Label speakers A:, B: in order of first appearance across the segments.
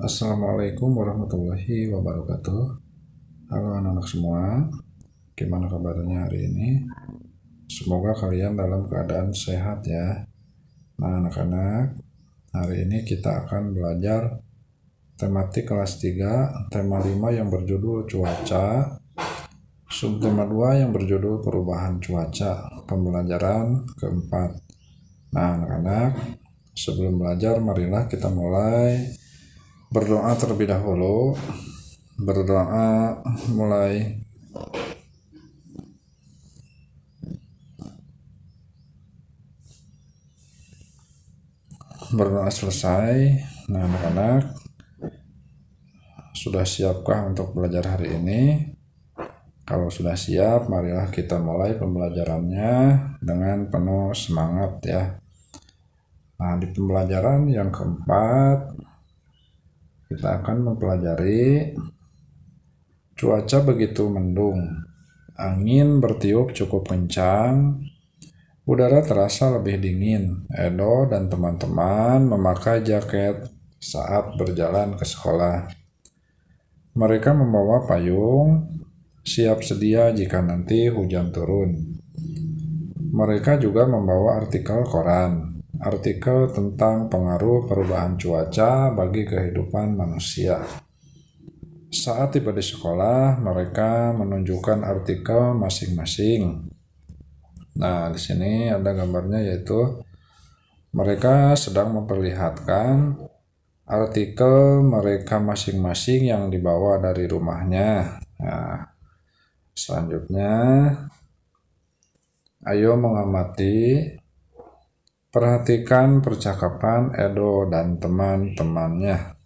A: Assalamualaikum warahmatullahi wabarakatuh. Halo anak-anak semua, gimana kabarnya hari ini? Semoga kalian dalam keadaan sehat ya. Nah anak-anak, hari ini kita akan belajar tematik kelas 3, tema 5 yang berjudul cuaca, subtema 2 yang berjudul perubahan cuaca, pembelajaran keempat. Nah anak-anak, sebelum belajar marilah kita mulai berdoa terlebih dahulu. Berdoa mulai. Berdoa selesai. Nah anak-anak, sudah siapkah untuk belajar hari ini? Kalau sudah siap, marilah kita mulai pembelajarannya dengan penuh semangat ya. Nah di pembelajaran yang keempat, kita akan mempelajari cuaca begitu mendung. Angin bertiup cukup kencang, udara terasa lebih dingin. Edo dan teman-teman memakai jaket saat berjalan ke sekolah. Mereka membawa payung, siap sedia jika nanti hujan turun. Mereka juga membawa artikel koran, artikel tentang pengaruh perubahan cuaca bagi kehidupan manusia. Saat tiba di sekolah, mereka menunjukkan artikel masing-masing. Nah, di sini ada gambarnya, yaitu mereka sedang memperlihatkan artikel mereka masing-masing yang dibawa dari rumahnya. Nah, selanjutnya, ayo mengamati, perhatikan percakapan Edo dan teman-temannya.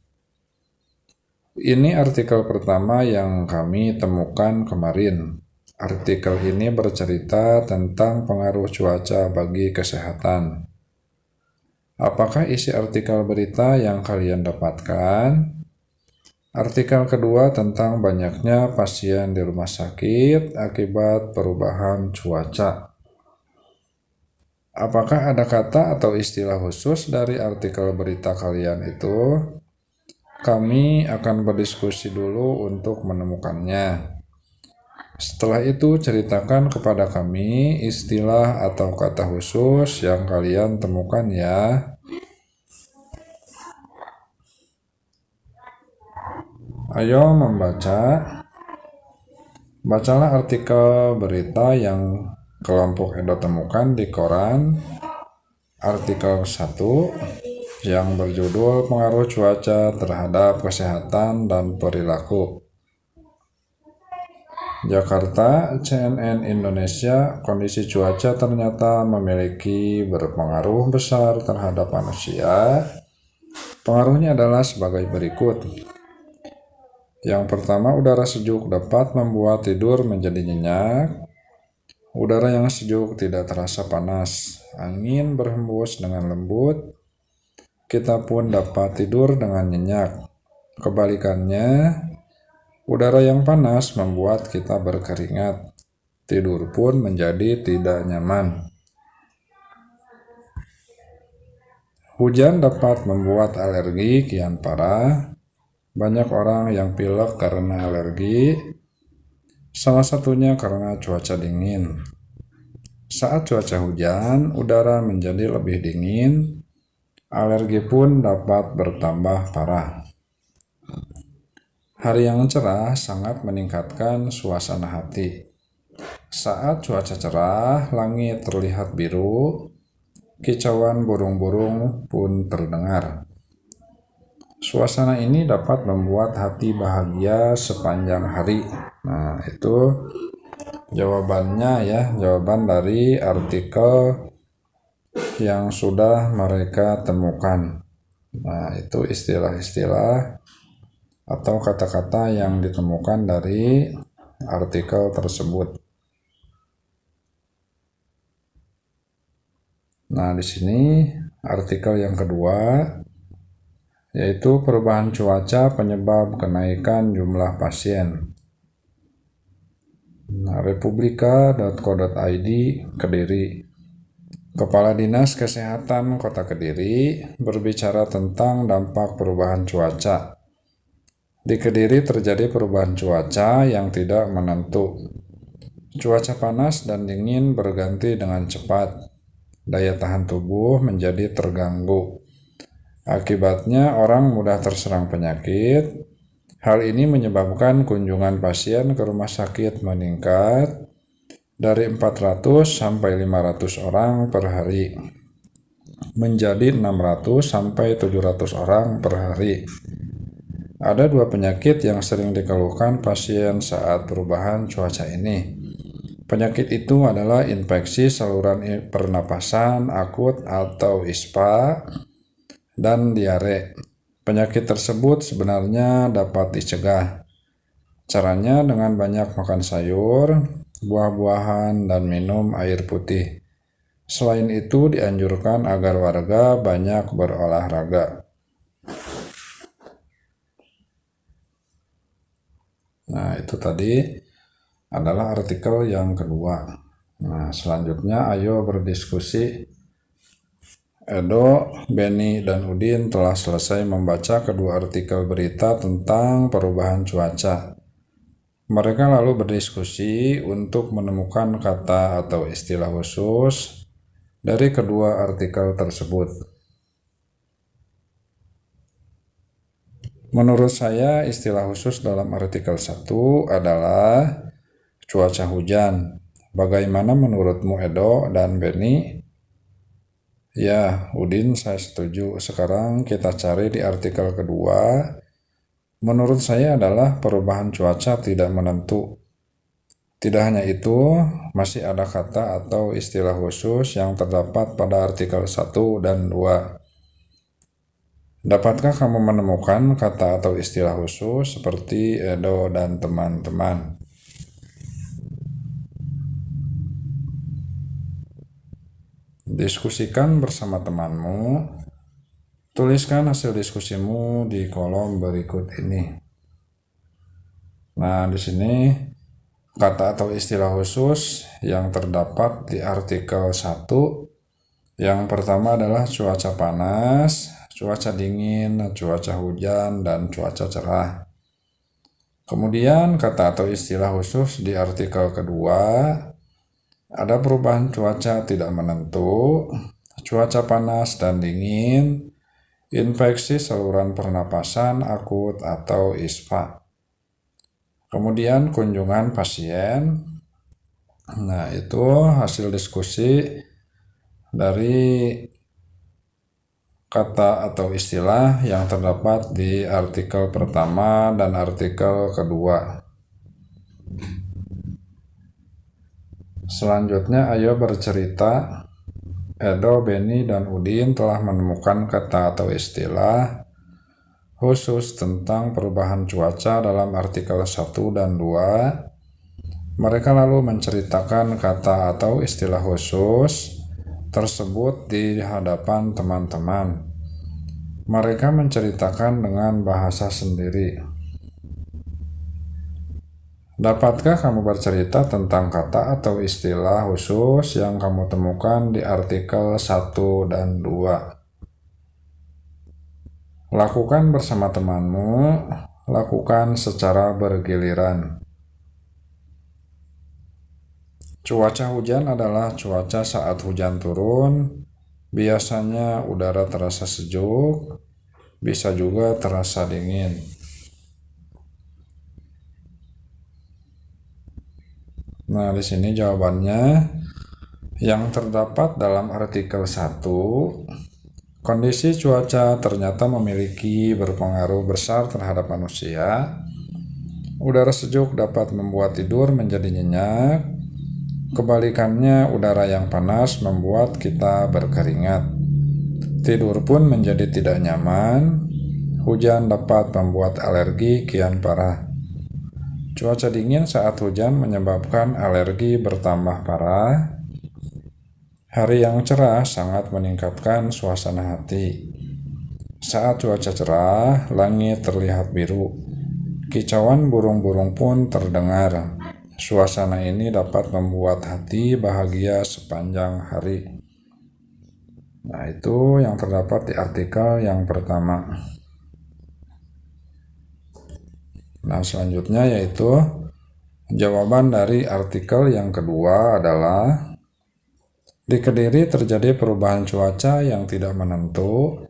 A: Ini artikel pertama yang kami temukan kemarin. Artikel ini bercerita tentang pengaruh cuaca bagi kesehatan. Apakah isi artikel berita yang kalian dapatkan? Artikel kedua tentang banyaknya pasien di rumah sakit akibat perubahan cuaca. Apakah ada kata atau istilah khusus dari artikel berita kalian itu? Kami akan berdiskusi dulu untuk menemukannya. Setelah itu ceritakan kepada kami istilah atau kata khusus yang kalian temukan ya. Ayo membaca. Bacalah artikel berita yang kelompok Edo temukan di koran. Artikel 1 yang berjudul pengaruh cuaca terhadap kesehatan dan perilaku. Jakarta, CNN Indonesia, kondisi cuaca ternyata memiliki berpengaruh besar terhadap manusia. Pengaruhnya adalah sebagai berikut. Yang pertama, udara sejuk dapat membuat tidur menjadi nyenyak. Udara yang sejuk tidak terasa panas. Angin berhembus dengan lembut. Kita pun dapat tidur dengan nyenyak. Kebalikannya, udara yang panas membuat kita berkeringat. Tidur pun menjadi tidak nyaman. Hujan dapat membuat alergi kian parah. Banyak orang yang pilek karena alergi, salah satunya karena cuaca dingin. Saat cuaca hujan, udara menjadi lebih dingin, alergi pun dapat bertambah parah. Hari yang cerah sangat meningkatkan suasana hati. Saat cuaca cerah, langit terlihat biru, kicauan burung-burung pun terdengar. Suasana ini dapat membuat hati bahagia sepanjang hari. Nah, itu jawabannya ya, jawaban dari artikel yang sudah mereka temukan. Nah, itu istilah-istilah atau kata-kata yang ditemukan dari artikel tersebut. Nah, di sini artikel yang kedua, yaitu perubahan cuaca penyebab kenaikan jumlah pasien. Nah, republika.co.id, Kediri. Kepala Dinas Kesehatan Kota Kediri berbicara tentang dampak perubahan cuaca. Di Kediri terjadi perubahan cuaca yang tidak menentu. Cuaca panas dan dingin berganti dengan cepat. Daya tahan tubuh menjadi terganggu. Akibatnya orang mudah terserang penyakit. Hal ini menyebabkan kunjungan pasien ke rumah sakit meningkat dari 400 sampai 500 orang per hari menjadi 600 sampai 700 orang per hari. Ada dua penyakit yang sering dikeluhkan pasien saat perubahan cuaca ini. Penyakit itu adalah infeksi saluran pernapasan akut atau ISPA dan diare. Penyakit tersebut sebenarnya dapat dicegah. Caranya dengan banyak makan sayur, buah-buahan, dan minum air putih. Selain itu, dianjurkan agar warga banyak berolahraga. Nah, itu tadi adalah artikel yang kedua. Nah, selanjutnya ayo berdiskusi. Edo, Benny, dan Udin telah selesai membaca kedua artikel berita tentang perubahan cuaca. Mereka lalu berdiskusi untuk menemukan kata atau istilah khusus dari kedua artikel tersebut. Menurut saya, istilah khusus dalam artikel 1 adalah cuaca hujan. Bagaimana menurutmu, Edo dan Benny? Ya, Udin, saya setuju. Sekarang kita cari di artikel kedua. Menurut saya adalah perubahan cuaca tidak menentu. Tidak hanya itu, masih ada kata atau istilah khusus yang terdapat pada artikel 1 dan 2. Dapatkah kamu menemukan kata atau istilah khusus seperti Edo dan teman-teman? Diskusikan bersama temanmu. Tuliskan hasil diskusimu di kolom berikut ini. Nah, di sini kata atau istilah khusus yang terdapat di artikel 1. Yang pertama adalah cuaca panas, cuaca dingin, cuaca hujan, dan cuaca cerah. Kemudian kata atau istilah khusus di artikel kedua ada perubahan cuaca tidak menentu, cuaca panas dan dingin, infeksi saluran pernapasan akut atau ISPA. Kemudian kunjungan pasien. Nah, itu hasil diskusi dari kata atau istilah yang terdapat di artikel pertama dan artikel kedua. Selanjutnya, ayo bercerita. Edo, Benny, dan Udin telah menemukan kata atau istilah khusus tentang perubahan cuaca dalam artikel 1 dan 2. Mereka lalu menceritakan kata atau istilah khusus tersebut di hadapan teman-teman. Mereka menceritakan dengan bahasa sendiri. Dapatkah kamu bercerita tentang kata atau istilah khusus yang kamu temukan di artikel 1 dan 2? Lakukan bersama temanmu, lakukan secara bergiliran. Cuaca hujan adalah cuaca saat hujan turun. Biasanya udara terasa sejuk, bisa juga terasa dingin. Nah, di sini jawabannya yang terdapat dalam artikel 1, kondisi cuaca ternyata memiliki berpengaruh besar terhadap manusia. Udara sejuk dapat membuat tidur menjadi nyenyak. Kebalikannya, udara yang panas membuat kita berkeringat. Tidur pun menjadi tidak nyaman. Hujan dapat membuat alergi kian parah. Cuaca dingin saat hujan menyebabkan alergi bertambah parah. Hari yang cerah sangat meningkatkan suasana hati. Saat cuaca cerah, langit terlihat biru. Kicauan burung-burung pun terdengar. Suasana ini dapat membuat hati bahagia sepanjang hari. Nah, itu yang terdapat di artikel yang pertama. Nah, selanjutnya yaitu jawaban dari artikel yang kedua adalah di Kediri terjadi perubahan cuaca yang tidak menentu.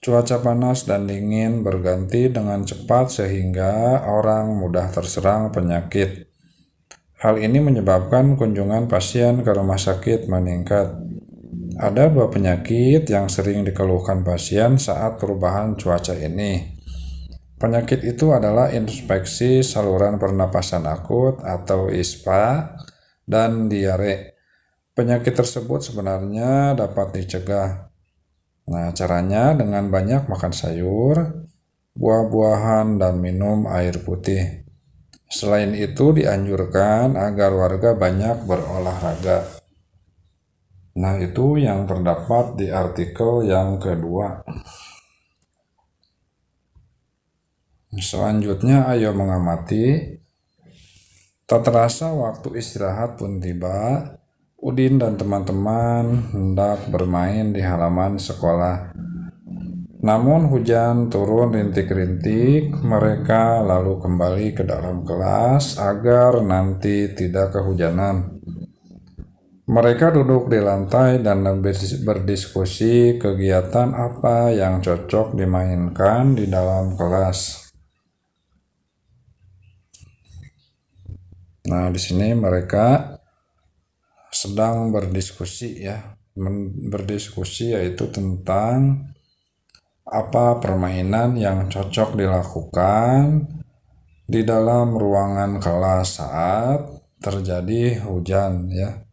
A: Cuaca panas dan dingin berganti dengan cepat sehingga orang mudah terserang penyakit. Hal ini menyebabkan kunjungan pasien ke rumah sakit meningkat. Ada dua penyakit yang sering dikeluhkan pasien saat perubahan cuaca ini. Penyakit itu adalah infeksi saluran pernapasan akut atau ISPA dan diare. Penyakit tersebut sebenarnya dapat dicegah. Nah, caranya dengan banyak makan sayur, buah-buahan, dan minum air putih. Selain itu, dianjurkan agar warga banyak berolahraga. Nah, itu yang terdapat di artikel yang kedua. Selanjutnya, ayo mengamati. Tak terasa waktu istirahat pun tiba. Udin dan teman-teman hendak bermain di halaman sekolah. Namun hujan turun rintik-rintik, mereka lalu kembali ke dalam kelas agar nanti tidak kehujanan. Mereka duduk di lantai dan berdiskusi kegiatan apa yang cocok dimainkan di dalam kelas. Nah, di sini mereka sedang berdiskusi ya. Berdiskusi yaitu tentang apa permainan yang cocok dilakukan di dalam ruangan kelas saat terjadi hujan ya.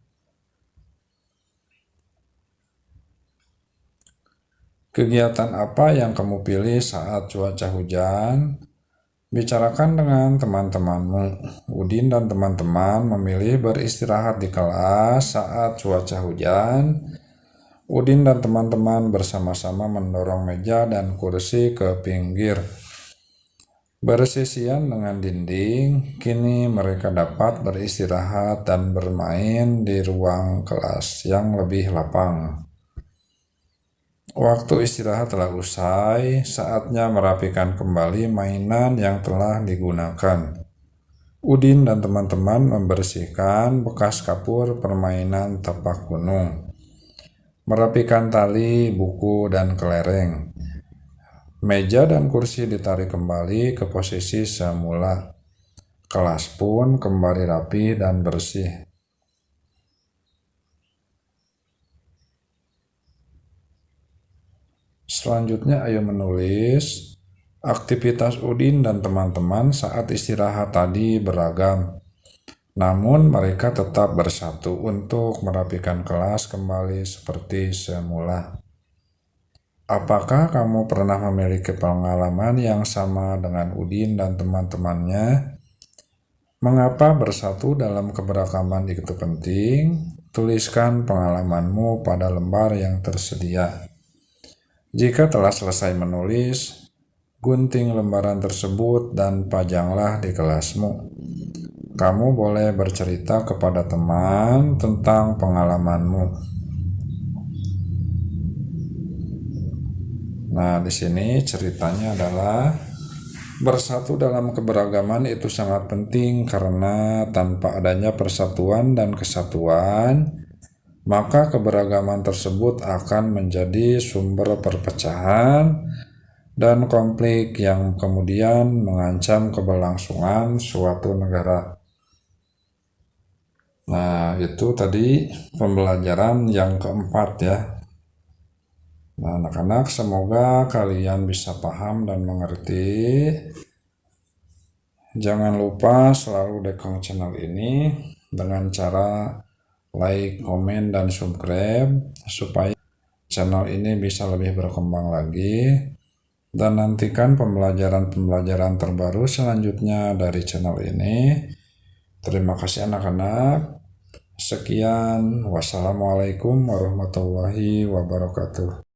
A: Kegiatan apa yang kamu pilih saat cuaca hujan? Bicarakan dengan teman-temanmu. Udin dan teman-teman memilih beristirahat di kelas saat cuaca hujan. Udin dan teman-teman bersama-sama mendorong meja dan kursi ke pinggir. Bersisian dengan dinding, kini mereka dapat beristirahat dan bermain di ruang kelas yang lebih lapang. Waktu istirahat telah usai, saatnya merapikan kembali mainan yang telah digunakan. Udin dan teman-teman membersihkan bekas kapur permainan tapak gunung, merapikan tali, buku, dan kelereng. Meja dan kursi ditarik kembali ke posisi semula. Kelas pun kembali rapi dan bersih. Selanjutnya ayo menulis. Aktivitas Udin dan teman-teman saat istirahat tadi beragam. Namun mereka tetap bersatu untuk merapikan kelas kembali seperti semula. Apakah kamu pernah memiliki pengalaman yang sama dengan Udin dan teman-temannya? Mengapa bersatu dalam keberagaman itu penting? Tuliskan pengalamanmu pada lembar yang tersedia. Jika telah selesai menulis, gunting lembaran tersebut dan pajanglah di kelasmu. Kamu boleh bercerita kepada teman tentang pengalamanmu. Nah, di sini ceritanya adalah bersatu dalam keberagaman itu sangat penting karena tanpa adanya persatuan dan kesatuan, maka keberagaman tersebut akan menjadi sumber perpecahan dan konflik yang kemudian mengancam keberlangsungan suatu negara. Nah, itu tadi pembelajaran yang keempat ya. Nah, anak-anak, semoga kalian bisa paham dan mengerti. Jangan lupa selalu dukung channel ini dengan cara like, komen, dan subscribe supaya channel ini bisa lebih berkembang lagi. Dan nantikan pembelajaran-pembelajaran terbaru selanjutnya dari channel ini. Terima kasih anak-anak. Sekian, wassalamualaikum warahmatullahi wabarakatuh.